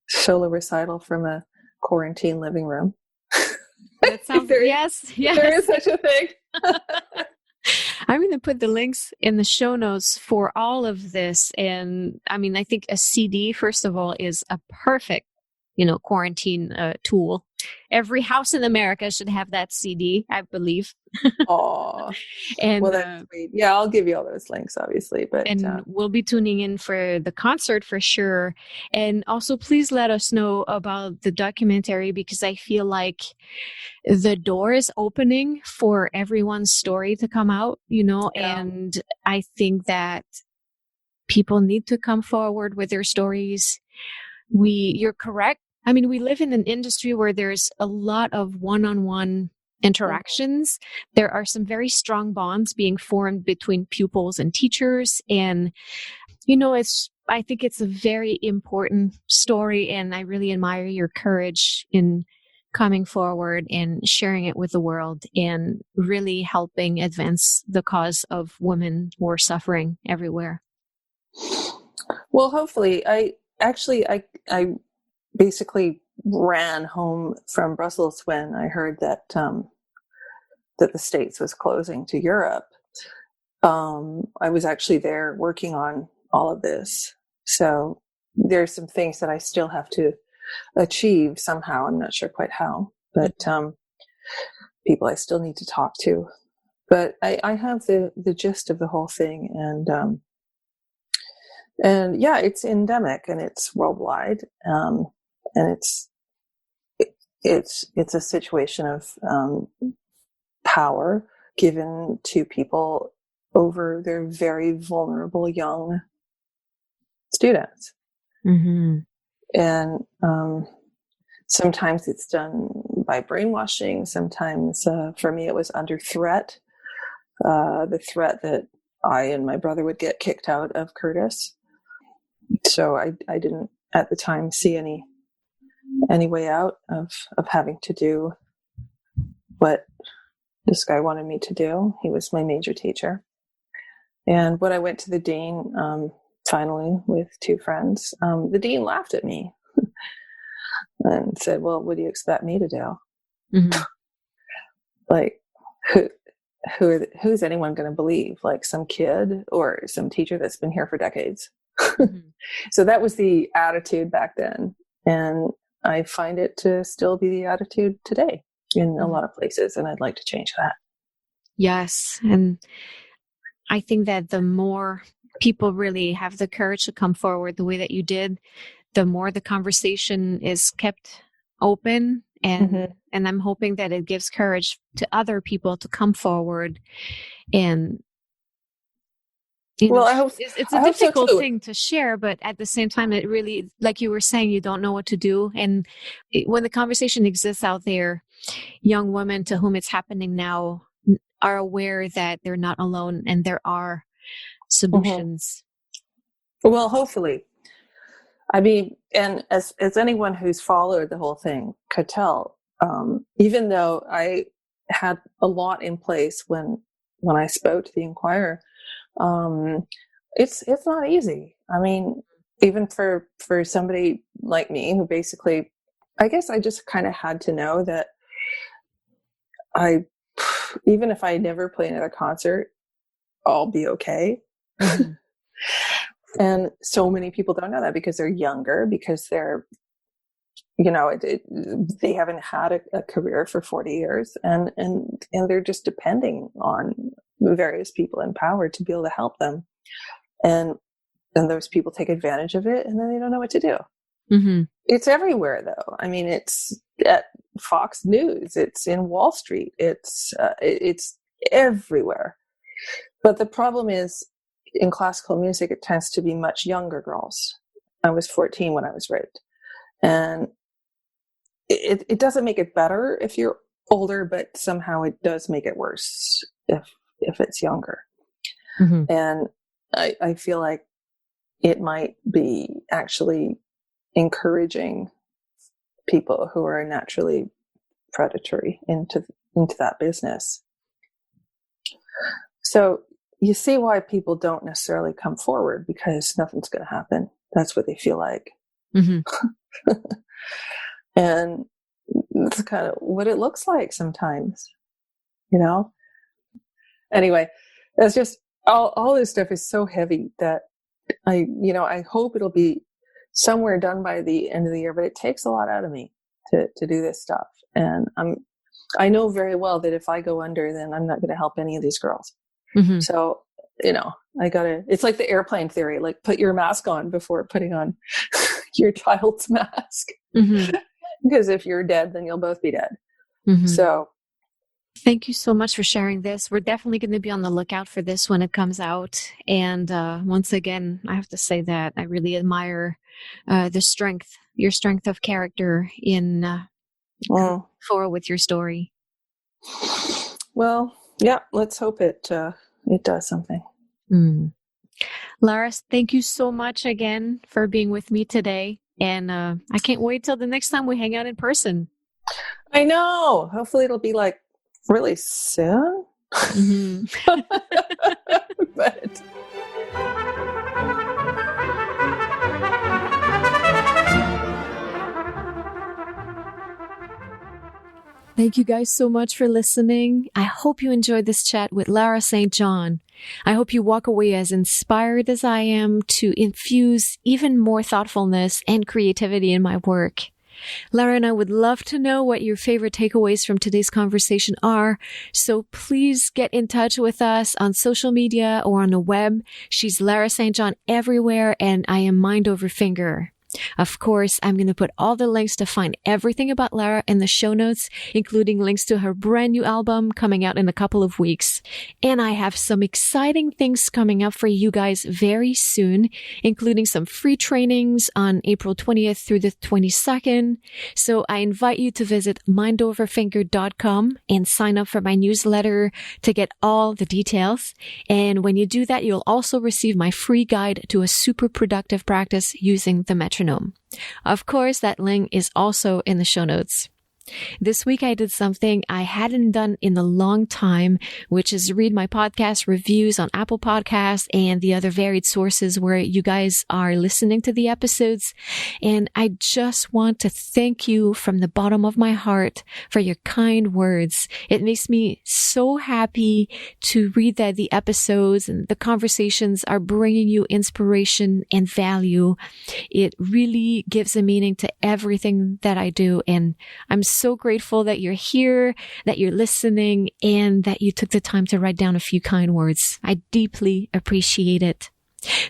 solo recital from a quarantine living room. That sounds yes. There is such a thing. I'm going to put the links in the show notes for all of this. And I mean, I think a CD, first of all, is a perfect, quarantine tool. Every house in America should have that CD, I believe. Oh, and well, that's sweet. Yeah, I'll give you all those links, obviously. But we'll be tuning in for the concert for sure. And also, please let us know about the documentary, because I feel like the door is opening for everyone's story to come out, and I think that people need to come forward with their stories. You're correct. I mean, we live in an industry where there's a lot of one-on-one interactions. There are some very strong bonds being formed between pupils and teachers. And, I think it's a very important story. And I really admire your courage in coming forward and sharing it with the world and really helping advance the cause of women who are suffering everywhere. Well, hopefully. I basically ran home from Brussels when I heard that the States was closing to Europe. I was actually there working on all of this. So there's some things that I still have to achieve somehow. I'm not sure quite how, but people I still need to talk to. But I have the gist of the whole thing, and yeah, it's endemic and it's worldwide, and it's a situation of power given to people over their very vulnerable young students. Mm-hmm. And sometimes it's done by brainwashing. Sometimes, for me, it was under threat. The threat that I and my brother would get kicked out of Curtis. So I didn't at the time see any way out of having to do what this guy wanted me to do. He was my major teacher. And when I went to the dean, finally with 2 friends, the dean laughed at me and said, "Well, what do you expect me to do?" Mm-hmm. Like, who's anyone going to believe? Like some kid or some teacher that's been here for decades? Mm-hmm. So that was the attitude back then. And I find it to still be the attitude today in a lot of places. And I'd like to change that. Yes. And I think that the more people really have the courage to come forward the way that you did, the more the conversation is kept open, and I'm hoping that it gives courage to other people to come forward. And Well, I hope it's I a hope so difficult too. thing to share, but at the same time, it really, like you were saying, you don't know what to do. And when the conversation exists out there, young women to whom it's happening now are aware that they're not alone and there are solutions. Well, hopefully. I mean, and as anyone who's followed the whole thing could tell, even though I had a lot in place when I spoke to the Inquirer, it's not easy. I mean, even for somebody like me who basically, I guess I just kind of had to know that even if I never play another concert, I'll be okay. And so many people don't know that because they're younger, because they're, they haven't had a career for 40 years and they're just depending on various people in power to be able to help them. And those people take advantage of it and then they don't know what to do. It's everywhere though. I mean, it's at Fox News, it's in Wall Street, it's everywhere. But the problem is, in classical music, it tends to be much younger girls. I was 14 when I was raped. And it doesn't make it better if you're older, but somehow it does make it worse if it's younger. And I feel like it might be actually encouraging people who are naturally predatory into that business. So you see why people don't necessarily come forward, because nothing's going to happen. That's what they feel like. And that's kind of what it looks like sometimes, Anyway, that's just all this stuff is so heavy that I hope it'll be somewhere done by the end of the year, but it takes a lot out of me to do this stuff. And I know very well that if I go under, then I'm not going to help any of these girls. So, it's like the airplane theory, like put your mask on before putting on your child's mask. Because if you're dead, then you'll both be dead. So thank you so much for sharing this. We're definitely going to be on the lookout for this when it comes out. And once again, I have to say that I really admire your strength of character in forward with your story. Well, yeah, let's hope it does something. Laras, thank you so much again for being with me today. And I can't wait till the next time we hang out in person. I know. Hopefully it'll be like really soon. But thank you guys so much for listening. I hope you enjoyed this chat with Lara St. John. I hope you walk away as inspired as I am to infuse even more thoughtfulness and creativity in my work. Lara and I would love to know what your favorite takeaways from today's conversation are. So please get in touch with us on social media or on the web. She's Lara St. John everywhere, and I am Mind Over Finger. Of course, I'm going to put all the links to find everything about Lara in the show notes, including links to her brand new album coming out in a couple of weeks. And I have some exciting things coming up for you guys very soon, including some free trainings on April 20th through the 22nd. So I invite you to visit mindoverfinger.com and sign up for my newsletter to get all the details. And when you do that, you'll also receive my free guide to a super productive practice using the metronome. Of course, that link is also in the show notes. This week I did something I hadn't done in a long time, which is read my podcast reviews on Apple Podcasts and the other varied sources where you guys are listening to the episodes. And I just want to thank you from the bottom of my heart for your kind words. It makes me so happy to read that the episodes and the conversations are bringing you inspiration and value. It really gives a meaning to everything that I do. And I'm so grateful that you're here, that you're listening, and that you took the time to write down a few kind words. I deeply appreciate it.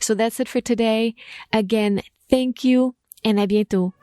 So that's it for today. Again, thank you. and à bientôt.